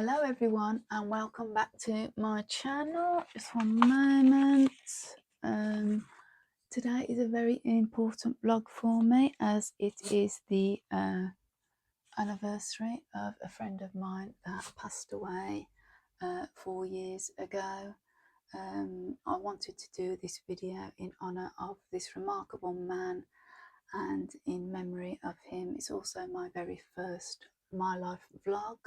Hello everyone and welcome back to my channel. Just one moment. Today is a very important vlog for me as it is the anniversary of a friend of mine that passed away 4 years ago. I wanted to do this video in honour of this remarkable man and in memory of him. It's also my very first My Life vlog.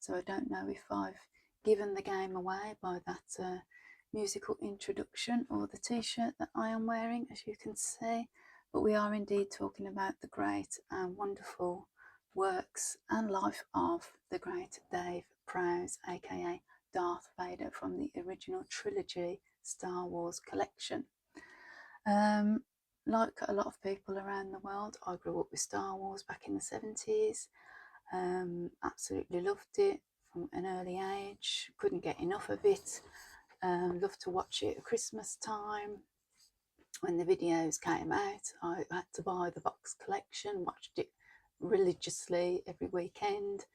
So I don't know if I've given the game away by that musical introduction or the t-shirt that I am wearing, as you can see, but we are indeed talking about the great and wonderful works and life of the great Dave Prowse aka Darth Vader from the original trilogy Star Wars collection. Like a lot of people around the world, I grew up with Star Wars back in the 70s. Absolutely loved it from an early age, couldn't get enough of it. Loved to watch it at Christmas time. When the videos came out, I had to buy the box collection, watched it religiously every weekend.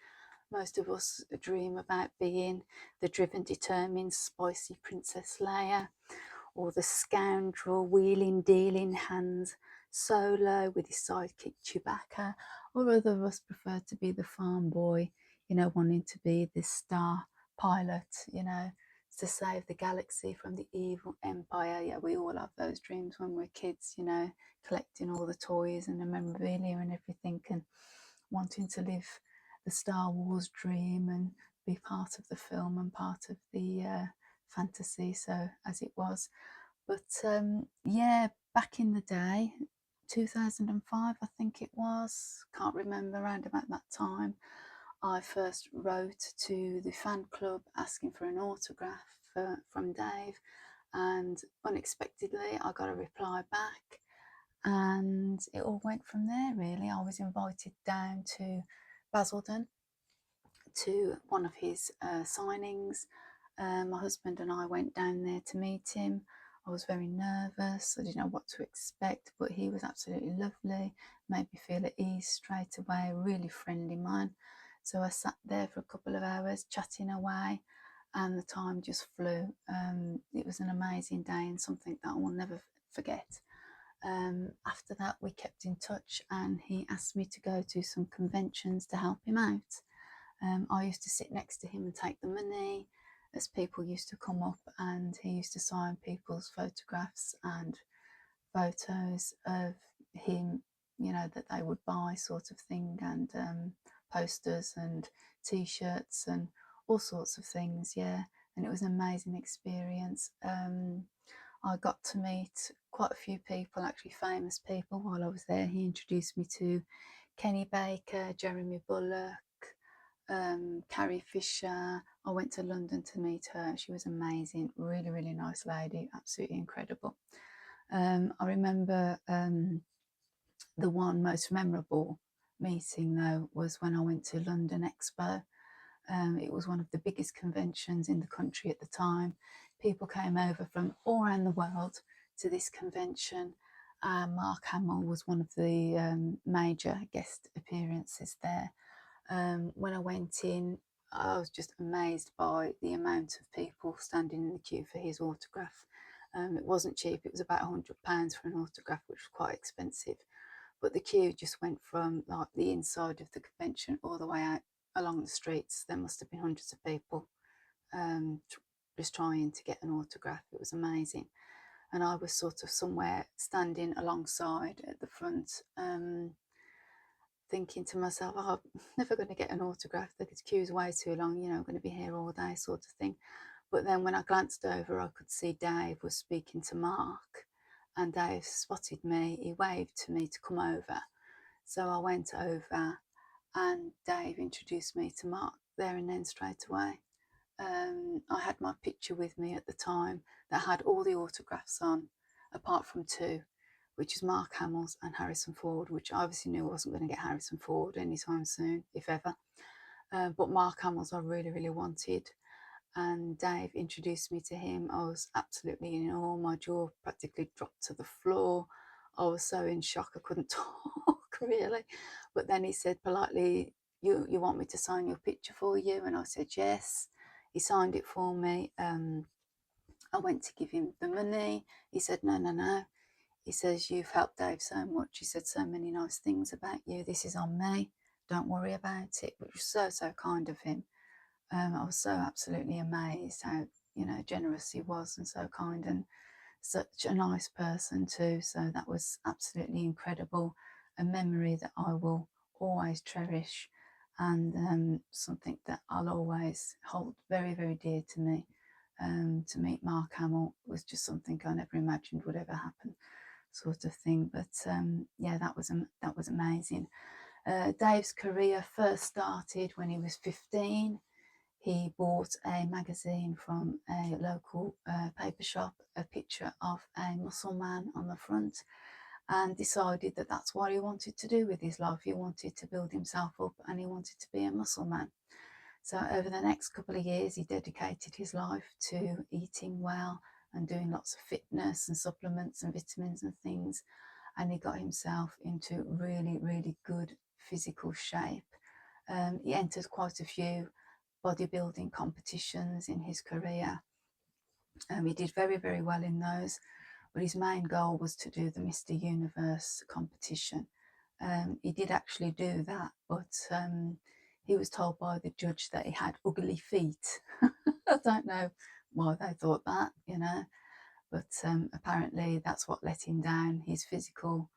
Most of us dream about being the driven, determined, spicy Princess Leia, or the scoundrel wheeling, dealing Hans Solo with his sidekick Chewbacca, or other of us prefer to be the farm boy, wanting to be the star pilot, to save the galaxy from the evil empire. Yeah, we all have those dreams when we're kids, collecting all the toys and the memorabilia and everything, and wanting to live the Star Wars dream and be part of the film and part of the fantasy, so as it was. But yeah, back in the day, 2005 I think it was, can't remember, around about that time, I first wrote to the fan club asking for an autograph from Dave, and unexpectedly I got a reply back, and it all went from there really. I was invited down to Basildon to one of his signings. My husband and I went down there to meet him. I was very nervous, I didn't know what to expect, but he was absolutely lovely, made me feel at ease straight away, a really friendly man. So I sat there for a couple of hours chatting away, and the time just flew. It was an amazing day and something that I will never forget. After that we kept in touch, and he asked me to go to some conventions to help him out. I used to sit next to him and take the money as people used to come up, and he used to sign people's photographs and photos of him, that they would buy, sort of thing, and posters and t-shirts and all sorts of things. Yeah, and it was an amazing experience. I got to meet quite a few people, actually famous people, while I was there. He introduced me to Kenny Baker, Jeremy Bullock, Carrie Fisher. I went to London to meet her. She was amazing, really, really nice lady, absolutely incredible. I remember the one most memorable meeting though was when I went to London Expo. It was one of the biggest conventions in the country at the time. People came over from all around the world to this convention. Mark Hamill was one of the major guest appearances there. When I went in, I was just amazed by the amount of people standing in the queue for his autograph. It wasn't cheap, it was about £100 for an autograph, which was quite expensive. But the queue just went from like the inside of the convention all the way out along the streets. There must have been hundreds of people just trying to get an autograph. It was amazing. And I was sort of somewhere standing alongside at the front, thinking to myself, oh, I'm never going to get an autograph, the queue's way too long, I'm going to be here all day, sort of thing. But then when I glanced over, I could see Dave was speaking to Mark, and Dave spotted me. He waved to me to come over. So I went over, and Dave introduced me to Mark there and then straight away. I had my picture with me at the time that had all the autographs on, apart from two, which is Mark Hamill's and Harrison Ford, which I obviously knew I wasn't going to get Harrison Ford anytime soon, if ever. But Mark Hamill's I really, really wanted. And Dave introduced me to him. I was absolutely in awe. My jaw practically dropped to the floor. I was so in shock I couldn't talk really. But then he said politely, you want me to sign your picture for you? And I said, yes. He signed it for me. I went to give him the money. He said, no, no, no. He says, you've helped Dave so much. He said so many nice things about you. This is on me. Don't worry about it, which was so, so kind of him. I was so absolutely amazed how, generous he was and so kind and such a nice person too. So that was absolutely incredible. A memory that I will always cherish and something that I'll always hold very, very dear to me. To meet Mark Hamill was just something I never imagined would ever happen, sort of thing. But yeah, that was amazing. Dave's career first started when he was 15. He bought a magazine from a local paper shop, a picture of a muscle man on the front, and decided that that's what he wanted to do with his life. He wanted to build himself up and he wanted to be a muscle man. So over the next couple of years, he dedicated his life to eating well and doing lots of fitness and supplements and vitamins and things. And he got himself into really, really good physical shape. He entered quite a few bodybuilding competitions in his career. He did very, very well in those, but his main goal was to do the Mr. Universe competition. He did actually do that, but he was told by the judge that he had ugly feet. I don't know why they thought that, but apparently that's what let him down. His physical,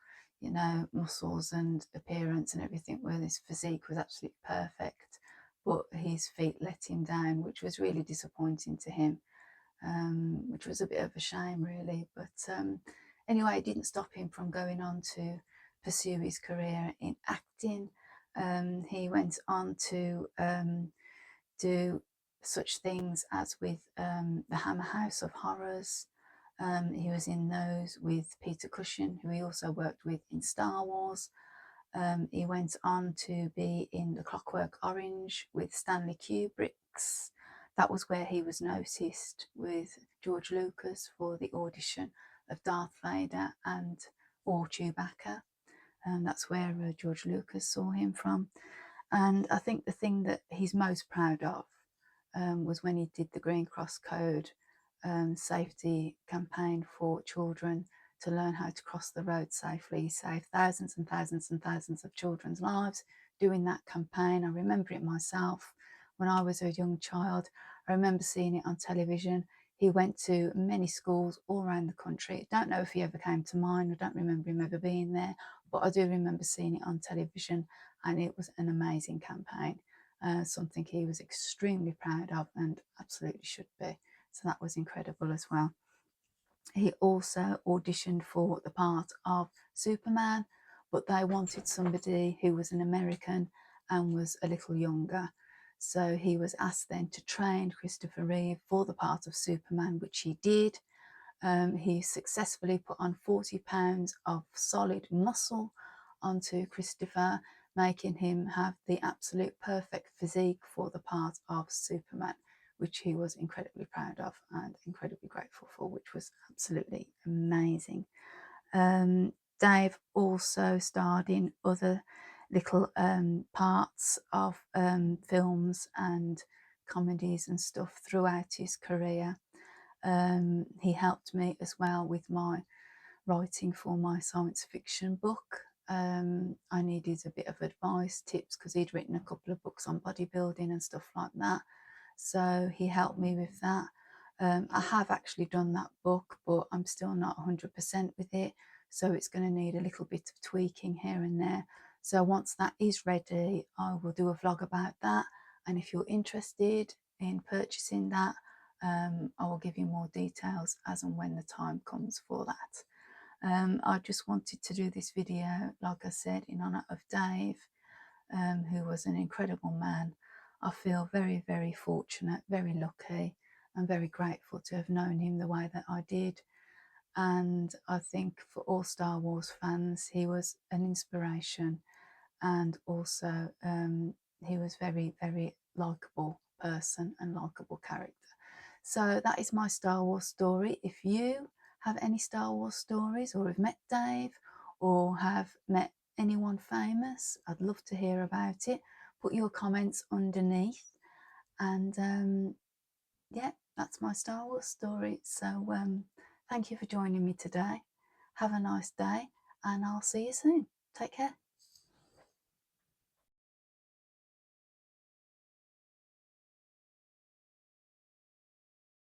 muscles and appearance and everything, well, his physique was absolutely perfect, but his feet let him down, which was really disappointing to him, which was a bit of a shame, really. But anyway, it didn't stop him from going on to pursue his career in acting. He went on to do such things as with the Hammer House of Horrors. He was in those with Peter Cushing, who he also worked with in Star Wars. He went on to be in The Clockwork Orange with Stanley Kubrick's. That was where he was noticed with George Lucas for the audition of Darth Vader or Chewbacca. And that's where George Lucas saw him from. And I think the thing that he's most proud of was when he did the Green Cross Code safety campaign for children to learn how to cross the road safely. He saved thousands and thousands and thousands of children's lives doing that campaign. I remember it myself when I was a young child. I remember seeing it on television. He went to many schools all around the country. I don't know if he ever came to mine. I don't remember him ever being there, but I do remember seeing it on television, and it was an amazing campaign. Something he was extremely proud of and absolutely should be. So that was incredible as well. He also auditioned for the part of Superman, but they wanted somebody who was an American and was a little younger. So he was asked then to train Christopher Reeve for the part of Superman, which he did. He successfully put on 40 pounds of solid muscle onto Christopher, making him have the absolute perfect physique for the part of Superman, which he was incredibly proud of and incredibly grateful for, which was absolutely amazing. Dave also starred in other little parts of films and comedies and stuff throughout his career. He helped me as well with my writing for my science fiction book. I needed a bit of advice, tips, because he'd written a couple of books on bodybuilding and stuff like that. So he helped me with that. I have actually done that book, but I'm still not 100% with it. So it's going to need a little bit of tweaking here and there. So once that is ready, I will do a vlog about that. And if you're interested in purchasing that, I will give you more details as and when the time comes for that. I just wanted to do this video, like I said, in honour of Dave, who was an incredible man. I feel very, very fortunate, very lucky, and very grateful to have known him the way that I did. And I think for all Star Wars fans, he was an inspiration, and also he was very, very likeable person and likeable character. So that is my Star Wars story. If you have any Star Wars stories, or have met Dave, or have met anyone famous, I'd love to hear about it. put your comments underneath. And yeah, that's my Star Wars story. So thank you for joining me today. Have a nice day, and I'll see you soon. Take care.